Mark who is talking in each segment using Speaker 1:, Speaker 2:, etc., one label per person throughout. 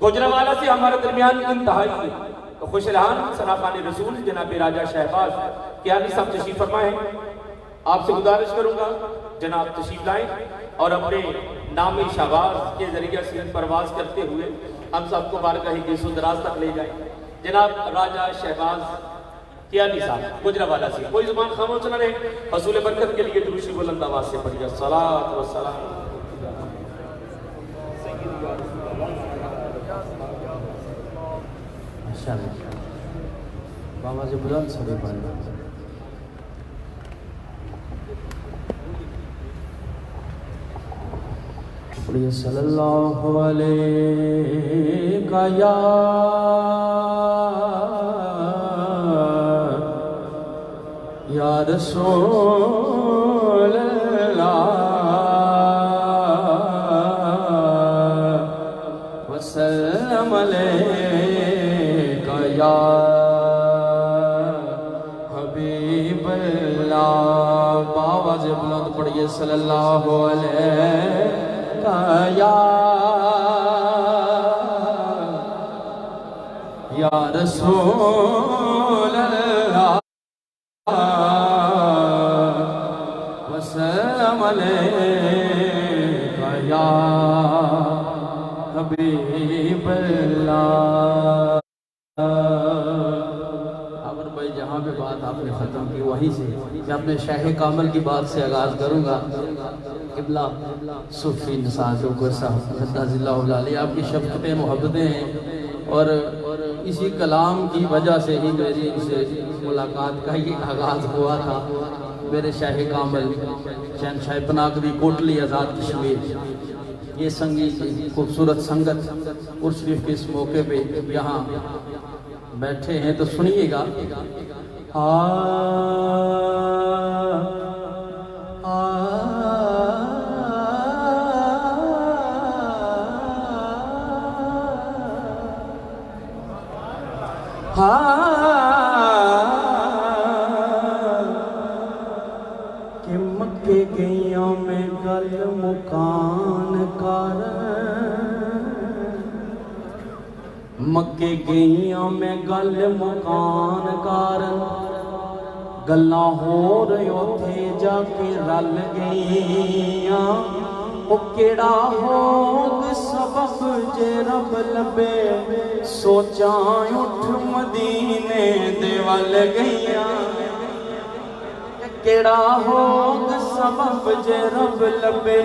Speaker 1: गुजरावाला से हमारे दरमियान इंतहाई तो खुशरहान सनाखान रसूल जनाब राजा शहबाज कियानी साहब तशरीफ फरमाए। आपसे गुजारिश करूंगा जनाब तशरीफ लाएं और अपने नाम शहबाज के जरिए से परवाज करते हुए हम सबको बारगाह गेसो दराज तक ले जाएं। जनाब राजा शहबाज कियानी साहब गुजरावाला से कोई जुबान खामोश न रहे। हसूल बरकत के लिए दुरूद बुलंद आवाज से पढ़िए सलात व सलाम। बाबा जी बुलंद सभी पढ़िए सल्लल्लाहु अलैहि या रसूल अल्लाह वसल्लम अलैका या हबीब अल्लाह। बावाज़ बुलंद पढ़िए सल्लल्लाहु अलैका या रसूल अल्लाह वसल्लम अलैका या हबीब अल्लाह। अगर भाई जहाँ पे बात आपने ख़त्म की वहीं से मैं अपने शाह कामल की बात से आगाज़ करूँगा। किबला सूफी नसाज़ो को साहब आपकी शफ़क़तें मोहब्बतें हैं और इसी कलाम की वजह से ही मेरी इनसे मुलाकात का ही आगाज़ हुआ था। मेरे शाह कामल शहनशाह पनागरी कोटली आज़ाद कश्मीर ये संगीत खूबसूरत संगत उर्स शरीफ के इस मौके पे यहाँ बैठे हैं तो सुनिएगा। कि मक्के गैया में गल मुकान कर मक्के गैया में गल मुकान कर गल्लां होर उथे जाके रल गईया। ओ केड़ा होग सबब जे रब लबे सोचा उठ मदीने दे वल गईया। केड़ा होग सबब जे रब लबे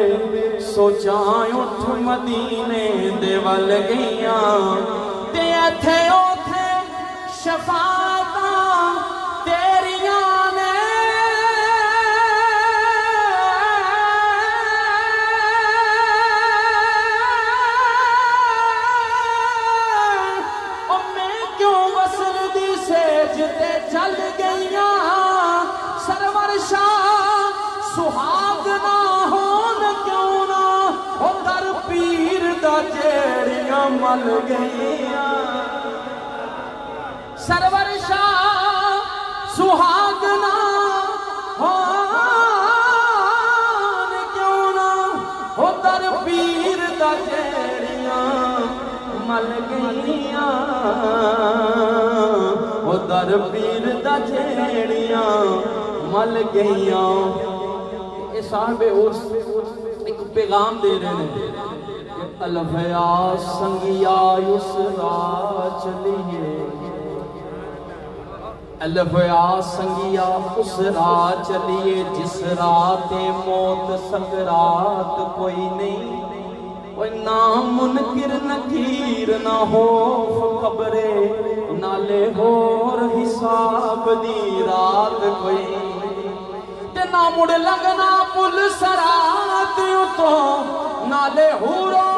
Speaker 1: सोचा उठ मदीने दे वल गईया। ते इथे ओथे शफाअतां तेरियां ने ओ मैं क्यों वसल दी सेज ते चल गईया। सरवर शाह सुहाग ना होन क्यों ना ओ दर पीर दा जेड़ियां मल गईया। सरवर शाह सुहाग ना होन क्यों ना ओ दर पीर दा जेड़ियां मल गईया। ओ दर पीर दा जेड़ियां मल गईया। साहब उस एक पैगाम दे रहे हैं अलफया संगिया उसरा चलिए। अलफया संगिया उसरा चलिए जिस रात मौत सकरात कोई नहीं। कोई ना मुनकिर नकीर ना हो खबरे नाले होर हिसाब दी रात कोई ना मुड़ लगना पुल सरात तो नाले हूरो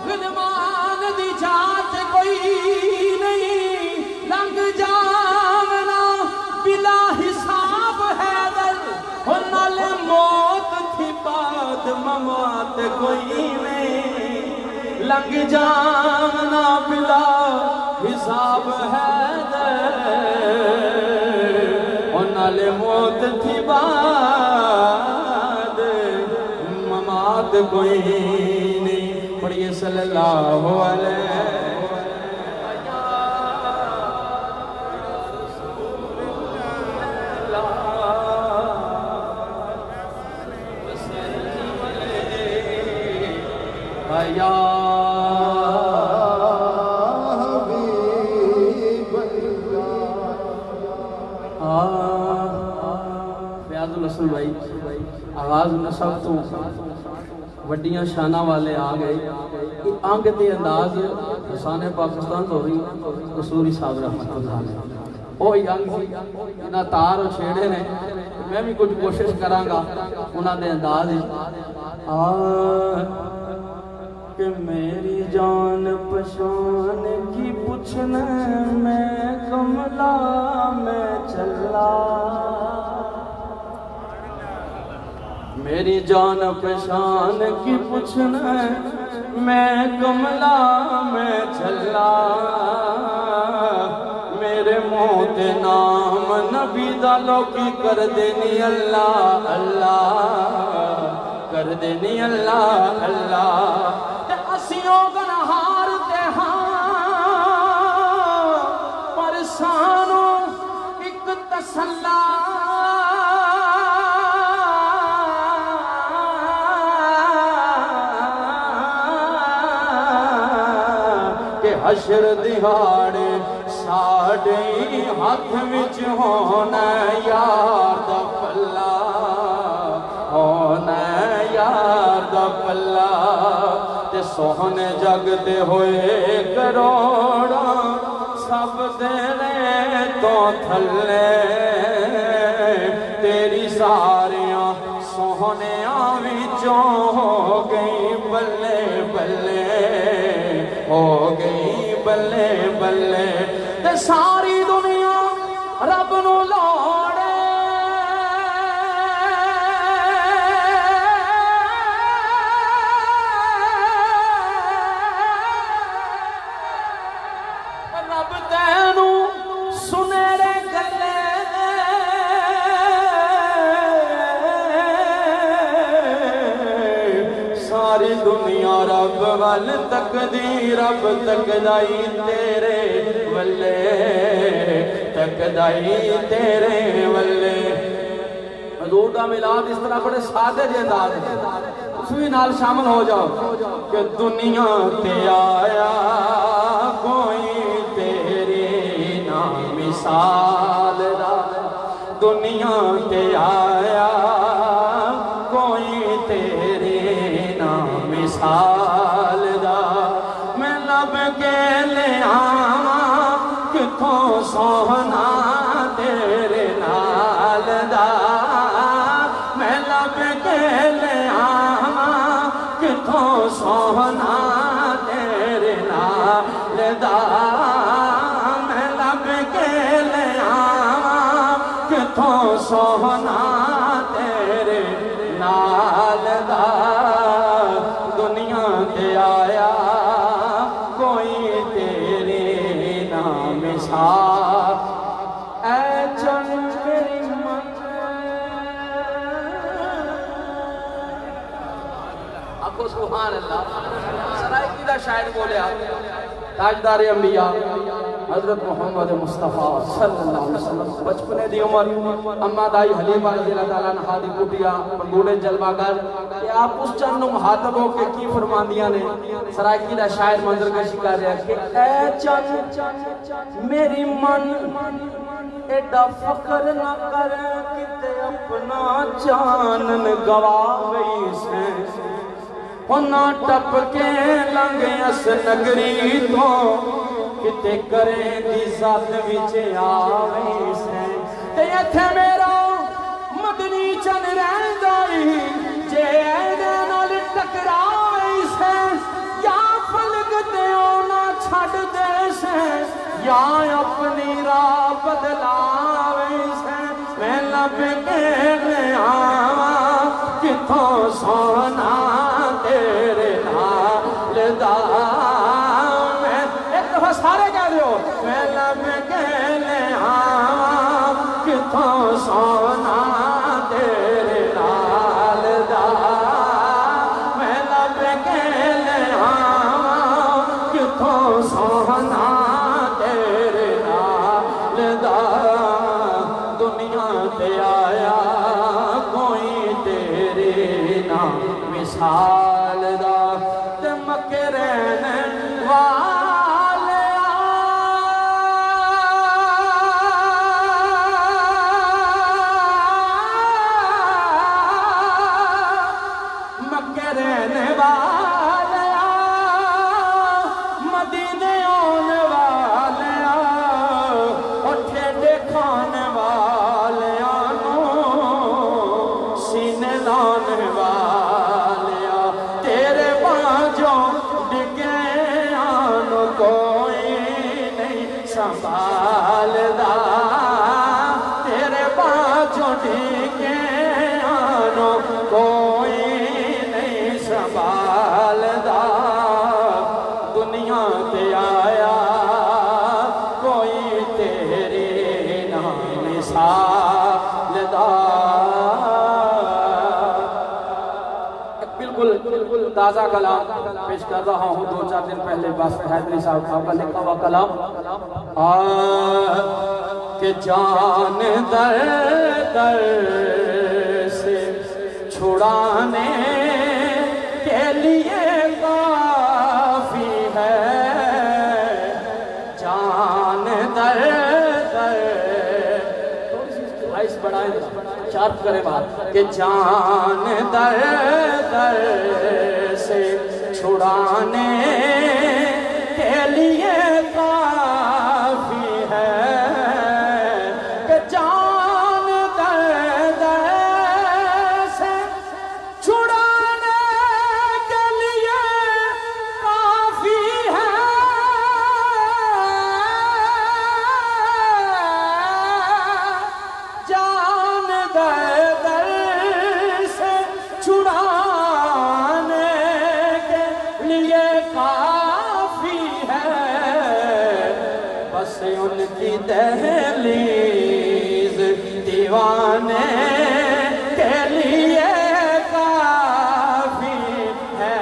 Speaker 1: विद्वान दी जात कोई नहीं। लंग जावना बिला हिसाब है दर हो नाले मौत थी बाद ममात कोई नहीं। लंग जावना बिला हिसाब है दर हो नाले मौत थी बाद ममात कोई नहीं। पढ़िए सल्लल्लाहु अलैहि या फयाजुल हसन भाई आवाज नसब तो वड्डियां शाना वाले आ गए। अंग के अंदाज हुसैन पाकिस्तान तो रही कसूरी साहब रहमतुल्लाह अलैह ओ अंग ना तार छेड़े ने मैं भी कुछ कोशिश करांगा उन्होंने अंदाज कि मेरी जान पहचान की पूछना मैं कमला मैं चला मेरी जान पहचान की पूछना मैं कमला मैं चला मेरे मौत नाम नबी दा लोकी कर देनी अल्लाह अल्लाह कर देनी अल्लाह अल्लाह ते असियों गनहार ते हां पर सानू एक तसल्ला हशर दिहाड़े साढ़े हाथ विच होना यार दा पल्ला होना यार दा पल्ला ते सोहने जगते होए करोड़ा सब देने तो थल्ले तेरी सारियां सोहनिया विचों हो गई बल्ले बल्ले हो गई बल्ले बल्ले ते सारी दुनिया रब नू लोड़े रब तैनू सुनेरे गल्ले सारी दुनिया रब वल तकदी रब तकदाई तेरे वल्ले तकदाई तेरे वल्ले हजूर दा मिलाद इस तरह बड़े सादे जे अंदाज तुम भी नाल शामिल हो जाओ कि दुनिया ते आया कोई तेरी ना मिसाल दा दुनिया ते आया कोई तेरी ना मिसाल दा मैं लब के ले आवा किथों सोहना तेरे नाल दा मैं लब के ले आवा किथों सोहना तेरे नाल दा मैं लब के ले आवा किथों सोहना तेरे नाल दा दुनिया ते आया कोई तेरे ना मिसाल ऐ चल मेरी मन आपको सुभान अल्लाह सराइकी दा शायर बोलिया ताजदार अंबिया हजरत मोहम्मद मुस्तफा सल्लल्लाहु अलैहि वसल्लम बचपने दी उम्र अम्मा दाई हलीमा रज़ी अल्लाह तआला अन्हा दी कुटिया पंगूड़े जलवागर कि आप उस चंद मुहातब हो के की फरमांदियां ने सराइकी दा शायर मंजर कशी कर रहा कि ऐ चंद मेरी मन एडा फकर ना कर किते अपना चानन गवा गई से होना टप के लंघ अस नगरी तो किते करे दी ज़ात विच आवे से ते इत्थे मेरा मदनी चन रहंदा ही जे ऐदे नाल टकरावे से या फलक ते ओना छड़ दे से या अपनी राह बदलावे से मैं लब के ले आवा किथों सोना तेरे नाल दा मैं एक दफा सारे कह दो मैं लब के ले आवा किथों सोना तेरे नाल दा मैं लब के ले आवा किथों सोना तेरे नाल दा दुनिया ते आया कोई तेरे ना मिसाल दा ते खाने वाले आनो सीने लाने वाले तेरे बाजों डिगे आनो कोई नहीं संभालदा तेरे बाजों डिगे आनो कोई नहीं संभालदा दुनिया ते आया कोई तेरे नाम सालदा बिल्कुल ताज़ा कलाम पेश कर रहा हूँ। 2-4 दिन पहले वासिफ हैदरी साहब का लिखा हुआ कलाम के जान दर दर से छुड़ाने के लिए काफी है जान दर दर आइस बढ़ाए शार्प करे बात के जान दर दर से छुड़ाने के लिए काफी है कि जान दर दर से छुड़ाने के लिए काफी है जान दर दर से छुड़ाने के लिए काफी है बस उनकी दहलीज दीवाने के लिए काफी है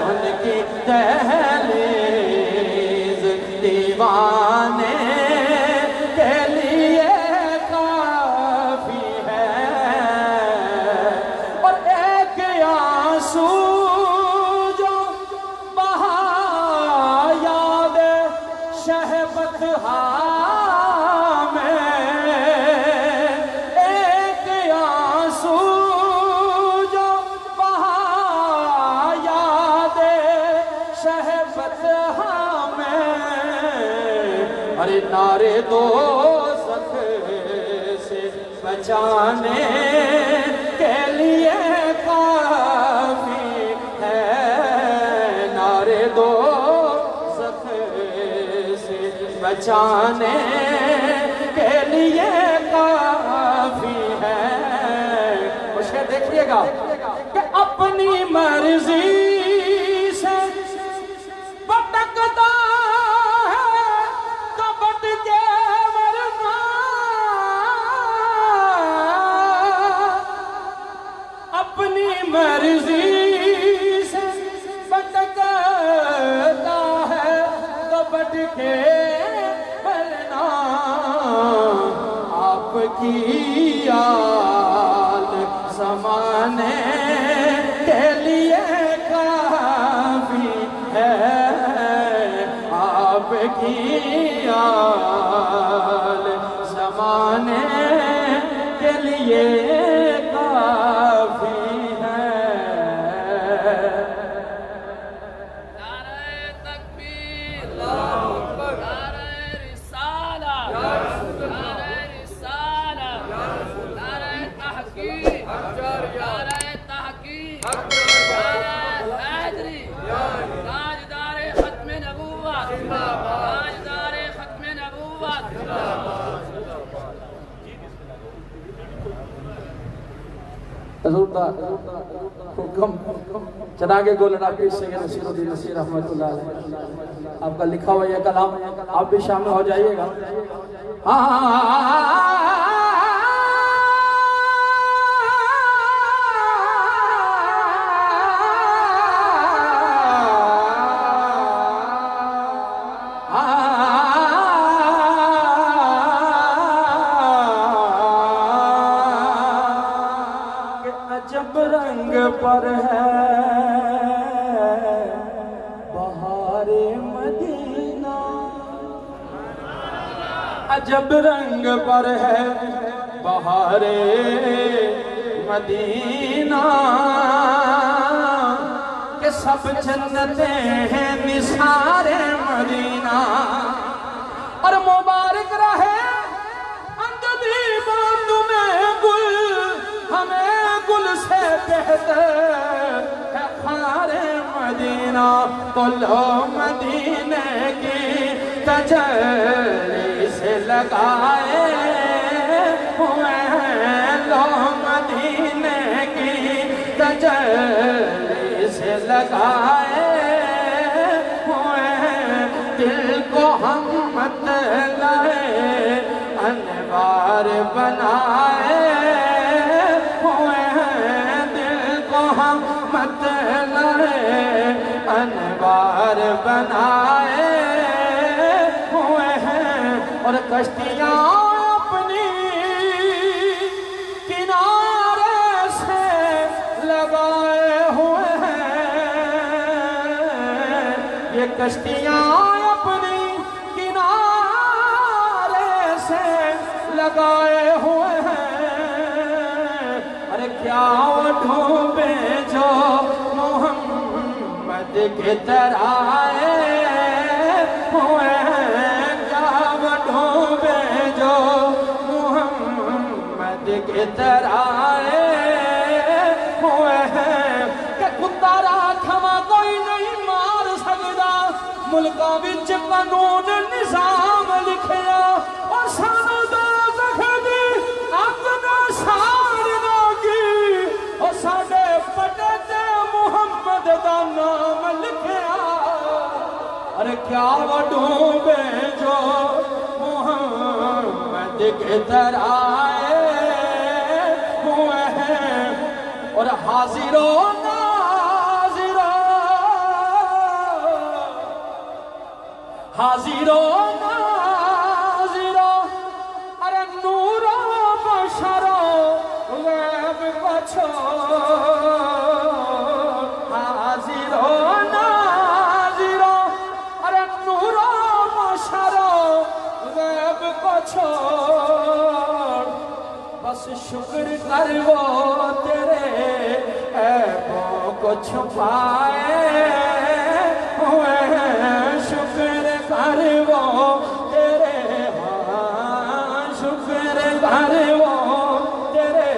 Speaker 1: उनकी दहलीज दीवाने के लिए काफी है और एक आंसू जो बहा याद शहबत में एक आंसू जो बहा याद शहबत में अरे नारे दो से बचाने के लिए काफी है नारे दो से बचाने के लिए काफी है। मुझे देखिएगा कि अपनी मर्जी से भटकता है तो भटके वरना अपनी मर्जी से भटकता है तो भटके वरना आपकी याद समाने के लिए काफी है आपकी याद समाने के लिए काफी है।
Speaker 2: नारे तकबीर अल्लाहु अकबर नारे रिसालत नारे रिसालत नारे तहकीक नारे तहकीक नारे हैदरी ताजदारे खत्म नबूवत ताजदारे खत्म नबूवत
Speaker 1: हुक्म चनागे गोलना पीर सैयद नसीरुद्दीन नसीर रहमतुल्लाह अलैह आपका लिखा हुआ यह कलाम आप भी शामिल हो जाइएगा। अजब रंग पर है बहारे मदीना अजब रंग पर है बहारे मदीना के सब जन्नते हैं निसारे मदीना और मुबारक रहे
Speaker 3: तो लो मदीने की तजल्ली से लगाए हुए हैं, लो मदीने की तजल्ली से लगाए हुए हैं। दिल को हम मत लाए अनवार बनाए हुए हैं, दिल को हम मत लाए अनवार बनाए हुए हैं। और कश्तियाँ अपनी किनारे से लगाए हुए हैं, ये कश्तियाँ अपनी किनारे से लगाए हुए हैं। अरे क्या वो डूबे जो मोहम्मद के तरह आए हुए हैं, क्या वो डूबे जो मोहम्मद के तरह आए हुए हैं। कि कुत्ता राखवा कोई नहीं मार सकता, मुल्कां विच कानून निज़ाम लिखिया और सानू दो ज़ख्मी अग ना साड़ना की और साडे पटे ते मुहम्मद दा नाम लिखिया। अरे क्या वो डूबे जो मुहम्मद के तरह आए हुए हैं। और हाजिरो नाजिरो, हाजिरो नाजिरो, अरे नूरो बशरो गैब बछो, हाजिरो नाजिरो, अरे नूरो बशरो गैब बछो। बस शुक्र कर वो तेरे ऐबों को छुपाए हुए हैं, शुक्र कर वो तेरे, हाँ शुक्र कर वो तेरे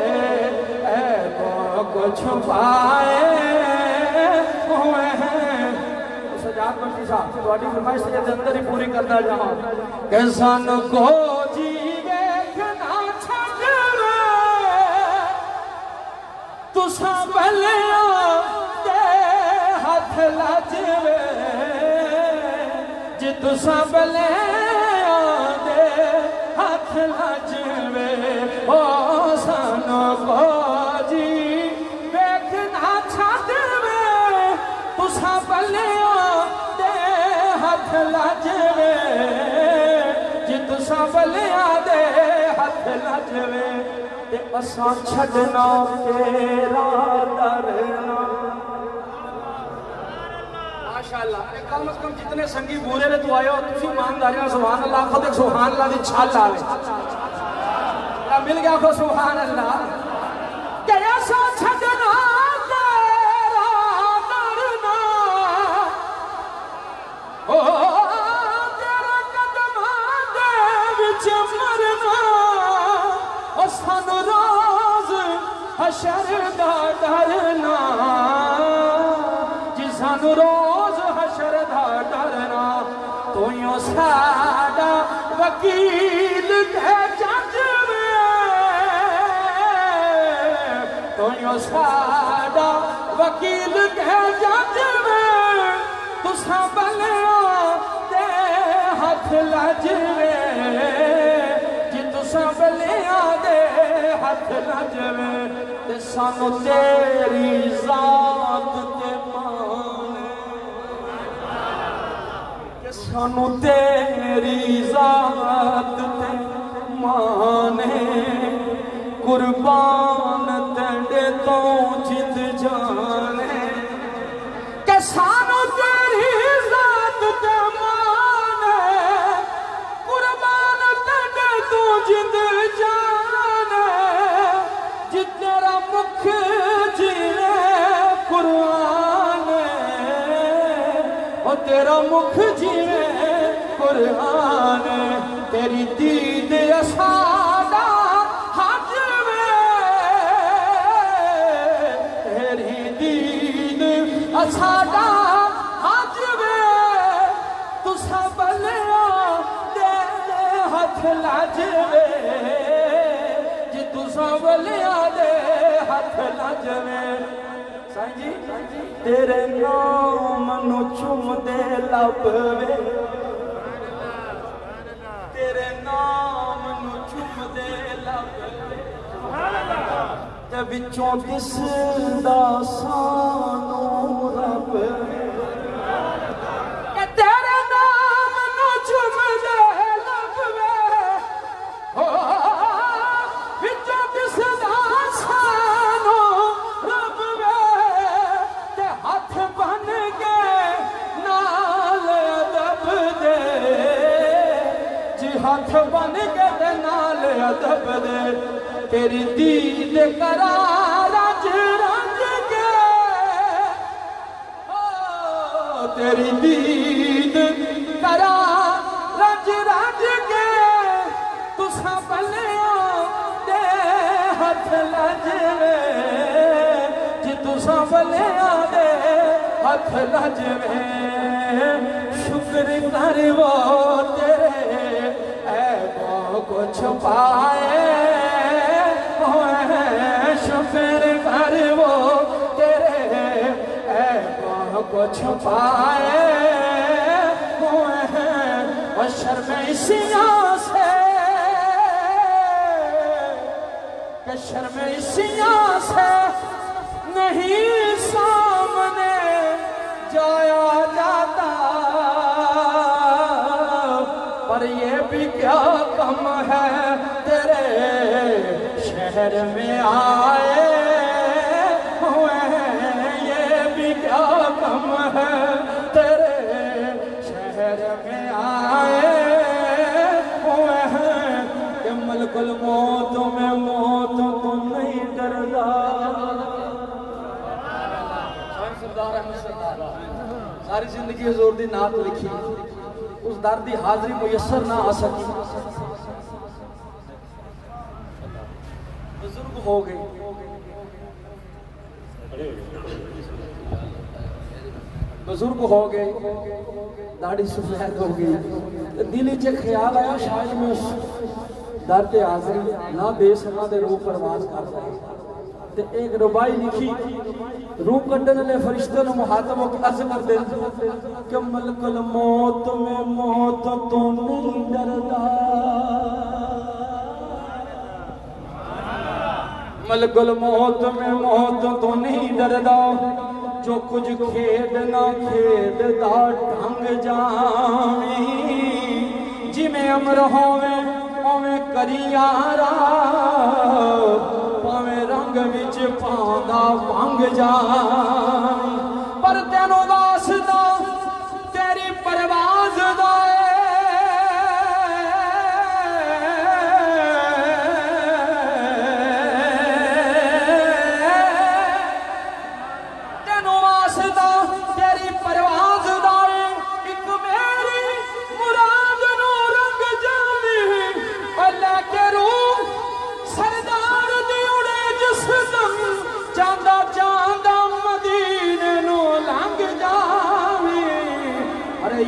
Speaker 3: ऐबों को छुपाए हुए हैं। सजाद मंत्री साहब थोड़ी फरमाइश के अंदर ही पूरी करता जाओ कि सानू को जी वेखना छड्डवे तुसा भलिया दे हथ लजवे, जे तुसा भलिया दे हथ लजवे। ओ सानू को जी वेखना छड्डवे तुसा भलिया दे हथ लजवे, जे तुसा भलिया दे हथ लजवे। ते असां छड्डना तेरा डरना। माशाअल्लाह, कम से कम जितने संगी बूरे ने तू आए हो तुसी ईमानदारी नाल सुभान अल्लाह खुद सुभान अल्लाह दी छल आवे मिल गया को सुभान अल्लाह। के असां छड्डना तेरा डरना, ओ तेरे कदमां दे विच मरना। ओ सानू रोज हशर दा डरना, जी सानू रोज हशर दा डरना। तू यो साडा वकील ते जज वे, तू यो साडा वकील ते जज वे। तुसां भलिया दे हथ लजवे, जी तुसां भलिया दे हथ लजवे। ते सानू तेरी जात ते माने, के सानू तेरी जात ते माने। कुर्बान तेरे तो जिद जाने, के सानू तेरी जात ते माने। कुर्बान तेरे तो जिद जाने, जी तेरा मुख जीवे कुरान, और तेरा मुख जीवे कुरान। तेरी दीद असादा हज में, तेरी दीद असादा हज सांवलिया दे हथ लजवे साईं जी तेरे नाम नु चुमदे लभवे तेरे नाम नु चुमदे लभवे ते विचों दिसदा सानू रब तेरे नाम नु चुमदे लभवे हो विचों दिसदा सानू रब वे ते हाथ बन के नाल अदब दे जी हाथ बन के ते नाल अदब दे तेरी दीद करा रज रज के तेरी दीद करा रज रज के तुसा बलिया दे हथ लजवे जी तुसा बलिया दे हथ लजवे शुक्र कर वो तेरे ऐबों को छुपाए शुक्र कर वो तेरे ऐबों को छुपाए हुए हैं और शर्मैसियों से कि शर्मैसियों से नहीं सामने जाया जाता पर ये भी क्या कम है तेरे शहर में आए हुए हैं ये भी क्या कम है तेरे शहर में आए हुए हैं कि मलकुल मौत में मौत तो नहीं डरदा सारी जिंदगी हुजूर दी नात लिखी उस दर दी हाजरी मुयसर ना आ सकी बुजुर्ग हो गए बुजुर्ग हो गए दाढ़ी सफेद हो गई दिल च ख्याल आया शायद मैं उस दर ते हाजरी ना दे सका ते रूह परवाज कर पाए ते एक रुबाई लिखी रूह कड्डन वाले फरिश्ते नु मुहातब होके अर्ज कर दे कि मलकुल मौत में मौत तो नहीं डरदा मलकुल मौत में मौत तो नहीं डरदा जो कुछ खेद ना खेद दा ढंग जावी जिमें अमर होवे ओवें करियारा पावे रंग विच पांदा भंग जावी पर तेनों वास्ता तेरी परवाज दा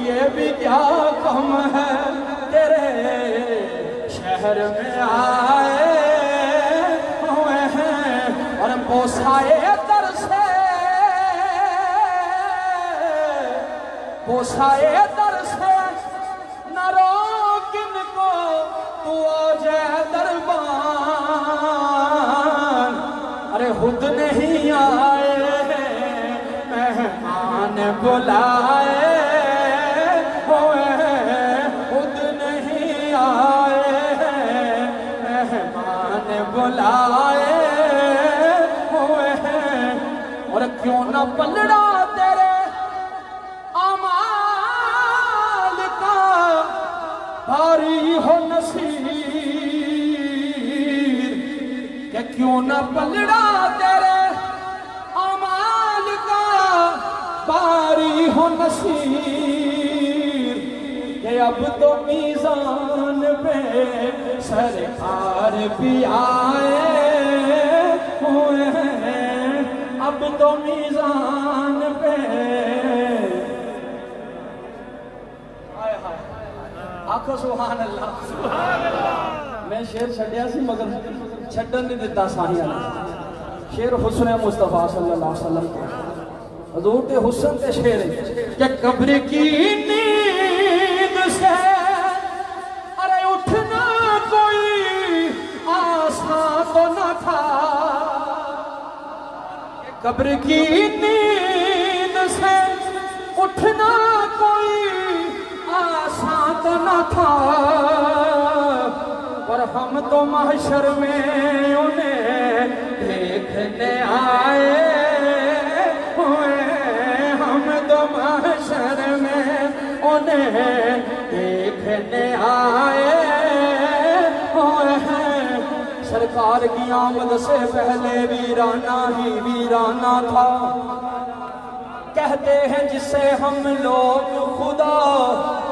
Speaker 3: ये भी क्या कम है तेरे शहर में आए हुए हैं और पोसाए दर से न रोक इनको तू आ जाए दरबार अरे खुद नहीं आए मेहमान बुलाए बुलाए हुए हैं और क्यों ना पलड़ा तेरे अमाल का भारी हो नसीर कि क्यों ना पलड़ा तेरे अमाल का भारी हो नसीर कि अब तो मीज़ान पे सरकार भी आए हुए हैं अब तो मीज़ान पे आखो सुभान अल्लाह मैं शेर छड्या सी मगर छड्डन नहीं दिता साहिया ने। शेर हुस्न मुस्तफा सल्लल्लाहु अलैहि वसल्लम के हजूर के हुस्न के शेर के कब्र की नींद से अरे उठना कोई आसान तो न था। कब्र की नींद से उठना कोई आसान तो न था। पर हम तो महशर में उन्हें देखने आए हुए। हम तो महशर में उन्हें देखने आए हुए हैं। सरकार की आमद से पहले वीराना ही वीराना था। कहते हैं जिसे हम लोग खुदा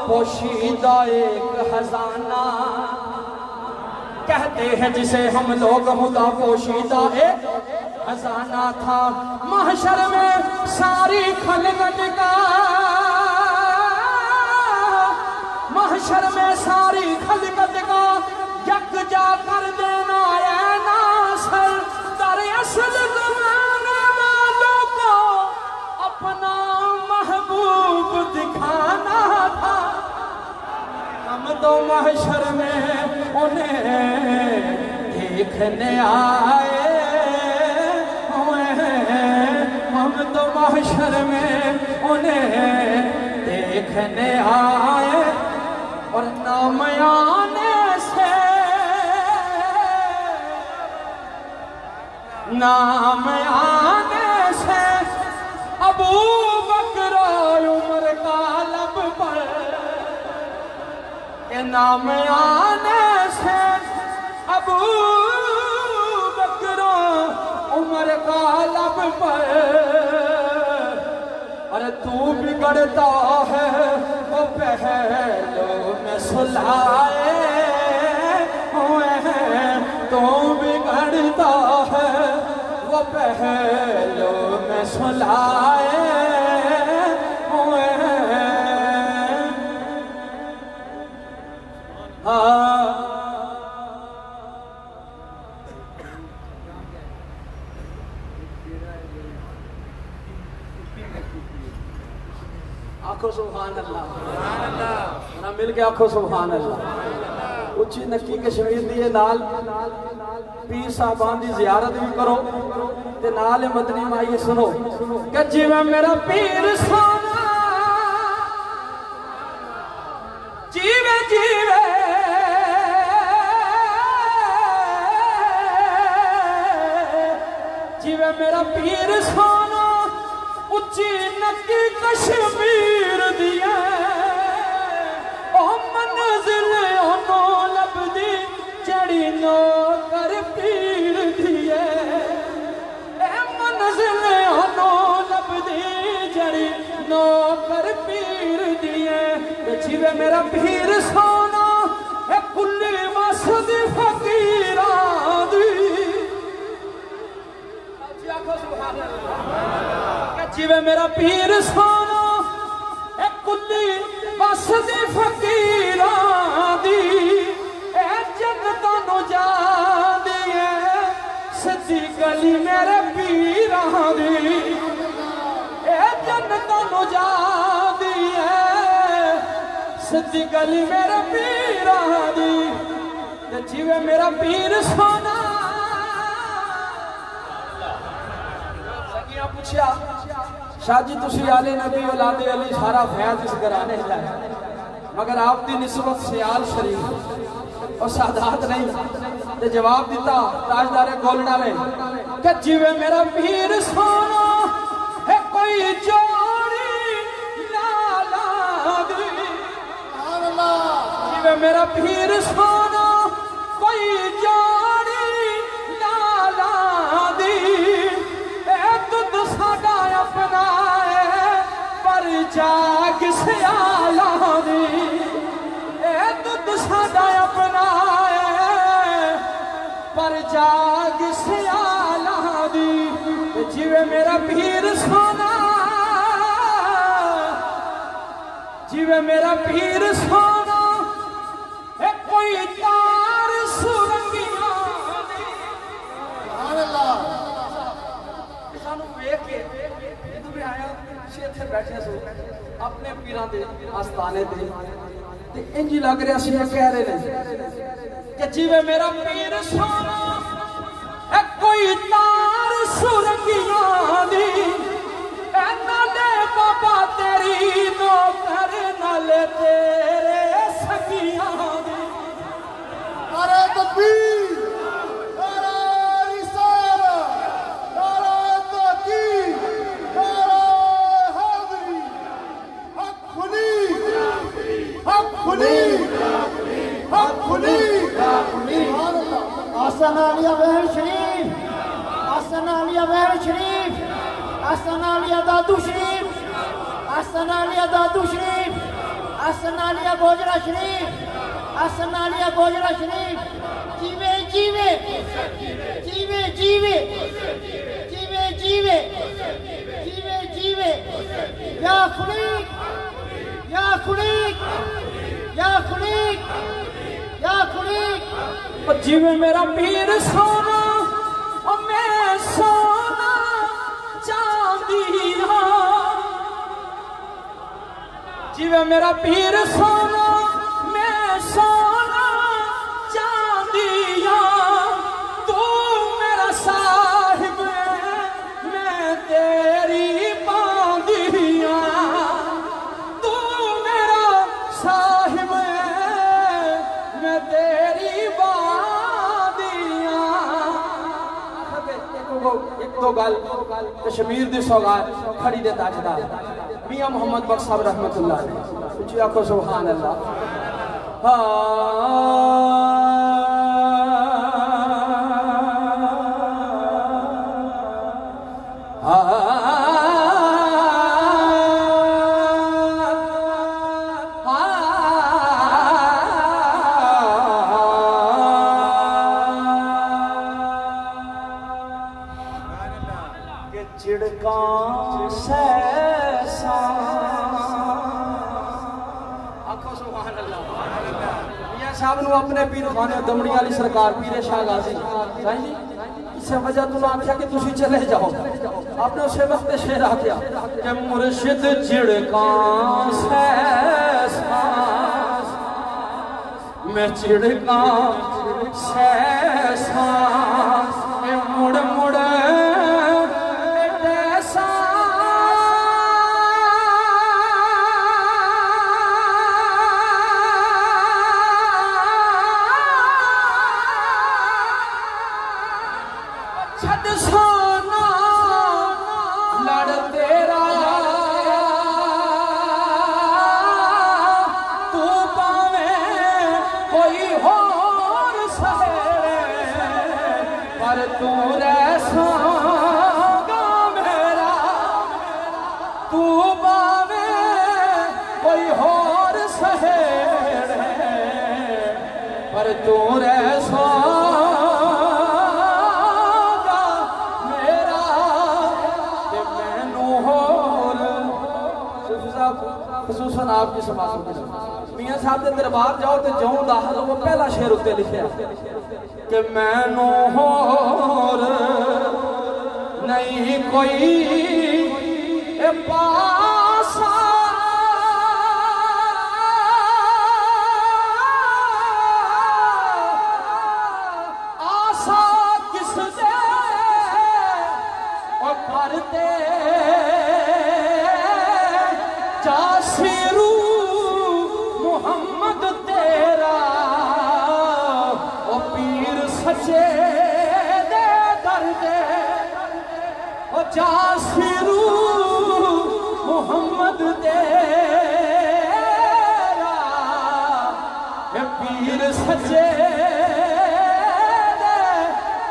Speaker 3: पोशीदा एक खजाना। कहते हैं जिसे हम लोग खुदा पोशीदा एक खजाना था। महशर में सारी खलकत का, महशर में सारी खलकत का यकजा कर देना है नासर। दर असल ज़माने वालों को अपना महबूब दिखाना था। हम तो महशर में उन्हें देखने आए हुए हैं। हम तो महशर में उन्हें देखने आए। और नाम आने से, नाम आने से अबू बकर उमर का लब पर, के नाम आने से अबू बकर उमर का लब पर। अरे तू बिगड़ता है वो पहलू में सुलाए हुए हैं। तू बिगड़ता है वो पहलू में सुलाए हुए हैं। आखो सुभान अल्लाह। ना मिल के आखो सुभान अल्लाह। उच्ची नक्की कश्मीर दी नाल पीर साहबान दी जियारत भी करो ते नाल मदनी माई सुनो कि जिवें मेरा पीर सोना जीवे जीवे जीवे मेरा पीर सोना। उच्ची नक्की कश्मीर दिए ओ मंजिल ओनो लभदी जड़ी नो कर पीर दिए। ए मंजिल ओनो लभदी जड़ी नो कर पीर दिए। जिवे मेरा पीर सोना ए कुल्ली मसदी फकीरां दी। आखो सुभान अल्लाह। जिवे मेरा पीर सोना ए कुल्ली बसदी फकीरां दी। ए जन्नतां नूं जांदी है सच्ची गली मेरे पीरां दी। ए जन्नतां नूं जांदी है सच्ची गली मेरे पीरां दी। ते जिवे मेरा पीर सोना। पूछा शाह जी तुसी आले नबी औलादे अली सारा फैज इस घराने दा है, मगर आपकी निस्बत सियाल शरीफ और सादात नहीं। ते जवाब दिता ताजदारे गोलना ने कि जिवे मेरा पीर सोना है कोई जोड़ी लाला दी। जिवे मेरा पीर सोना कोई जोड़ी लाला दी। साडा अपना है पर जाग सियाला दी। ए दुध साडा अपना है पर जाग सियाला दी। जिवे मेरा पीर सोना, जिवे मेरा पीर सोना ए कोई तार आस्थाने थे ते इंज लग रहा सी कह रहे ने कि जिवें मेरा पीर सोना ए कोई तार सुरंगियां दी ए नाले बाबा तेरी नौकर नाले तेरे सखियां दी।
Speaker 4: नारे तकबीर, नारे रिसालत, नारे तहकीक, नारे हैदरी, हक खुली, हक खुली, हक खुली।
Speaker 5: आसन आलिया बहन शरीफ, आसन आलिया बहन शरीफ, आसन आलिया दादू शरीफ, आसन आलिया दादू शरीफ, आसन आलिया गोजरा शरीफ, आसन आलिया गोजरा शरीफ। जीवे जीवे जीवे जीवे जीवे जीवे जीवे जीवे या खुलीक, या खुलीक, या खुलीक, या खुलीक।
Speaker 3: जिवें मेरा पीर सोना और मैं सोना चांदी हाँ। जिवें मेरा पीर सोना मैं सोना चांदी हाँ। तू मेरा साहिब मैं तेरी बांदिया। तू मेरा साहिब मैं तेरी एक दो गल कश्मीर दी सौगात खड़ी दे ताजदार मियां मोहम्मद बख्श साहब रहमतुल्लाह ने जी आखो सुभान अल्लाह। साहब अपने पीर खाने दमड़ी वाली सरकार पीरे शाह गाजी इसे वजह तुम आख्या कि तुम चले जाओ आपने उसे वक्त शेर आख्या कि मुर्शिद चिड़का मैं चिड़का मुड़ मुड़ खसूसन आपकी समाज मियां साहब के दरबार जाओ तो जौं दाखिल हो पहला शेर उत्ते लिखा कि मैनू होर नहीं कोई पासा आसा किस दे और करते जासिरू मोहम्मद तेरा ओ पीर सचे दे दर्दे ओ जासिरू मोहम्मद तेरा ए पीर सचे दे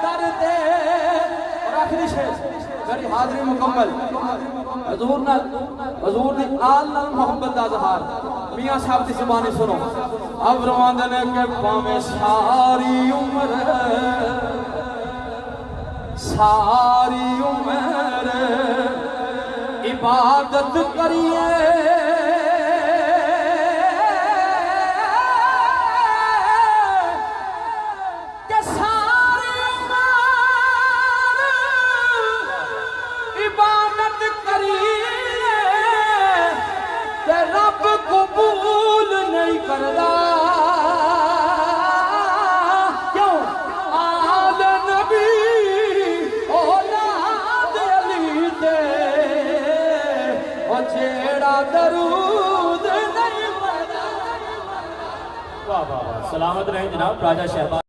Speaker 3: दर्दे। और आखिरी शेर मेरी हाजरी मुकम्मल हजूर नाल हजूर दी आल नाल मोहब्बत दा इज़हार मियां साहब दी ज़ुबानी सुनो। अब रवांदे ने के भावें सारी उम्र इबादत करिए के सारी उम्र इबादत करिए रब कबूल करदा क्यों आल नबी औलाद अली दे ओ जेड़ा दरूद नहीं पढ़दा।
Speaker 6: वाह वाह वाह, सलामत रहें जनाब राजा शहबाज।